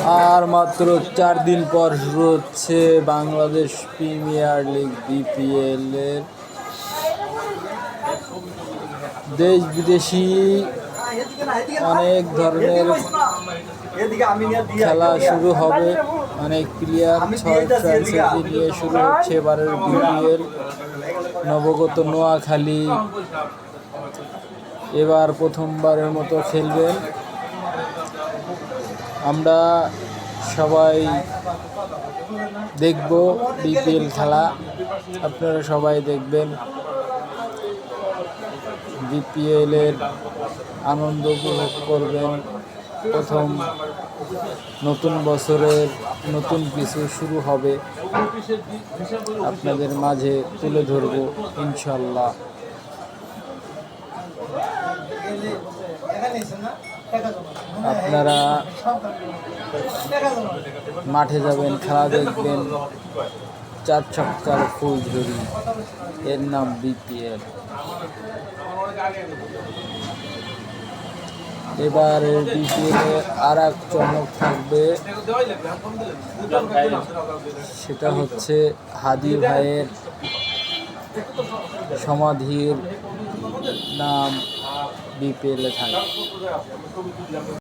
আর মাত্র 4 দিন পর শুরু হচ্ছে বাংলাদেশ প্রিমিয়ার লিগ বিপিএল এর দেশ বিদেশি অনেক ধরনের খেলা শুরু হবে। অনেক প্লেয়ার 6 ফ্র্যাঞ্চাইজি নিয়ে শুরু হচ্ছে এবারের বিপিএল। নবগত নোয়াখালী এবার প্রথমবারের মতো খেলবেন। আমরা সবাই দেখব বিপিএল খেলা, আপনারা সবাই দেখবেন। বিপিএল এর আনন্দ উপভোগ করবেন। প্রথম নতুন বছরের নতুন কিছু শুরু হবে, আপনাদের মাঝে তুলে ধরব ইনশাল্লাহ। আপনারা মাঠে যাবেন, খেলা দেখবেন। 4 ছক্কার ফুলঝুরি, এর নাম বিপিএল। এবার বিপিএল আর এক চমক থাকবে, সেটা হচ্ছে হাদি ভাইয়ের সমাধির নাম বিপিএল এ থাকবে।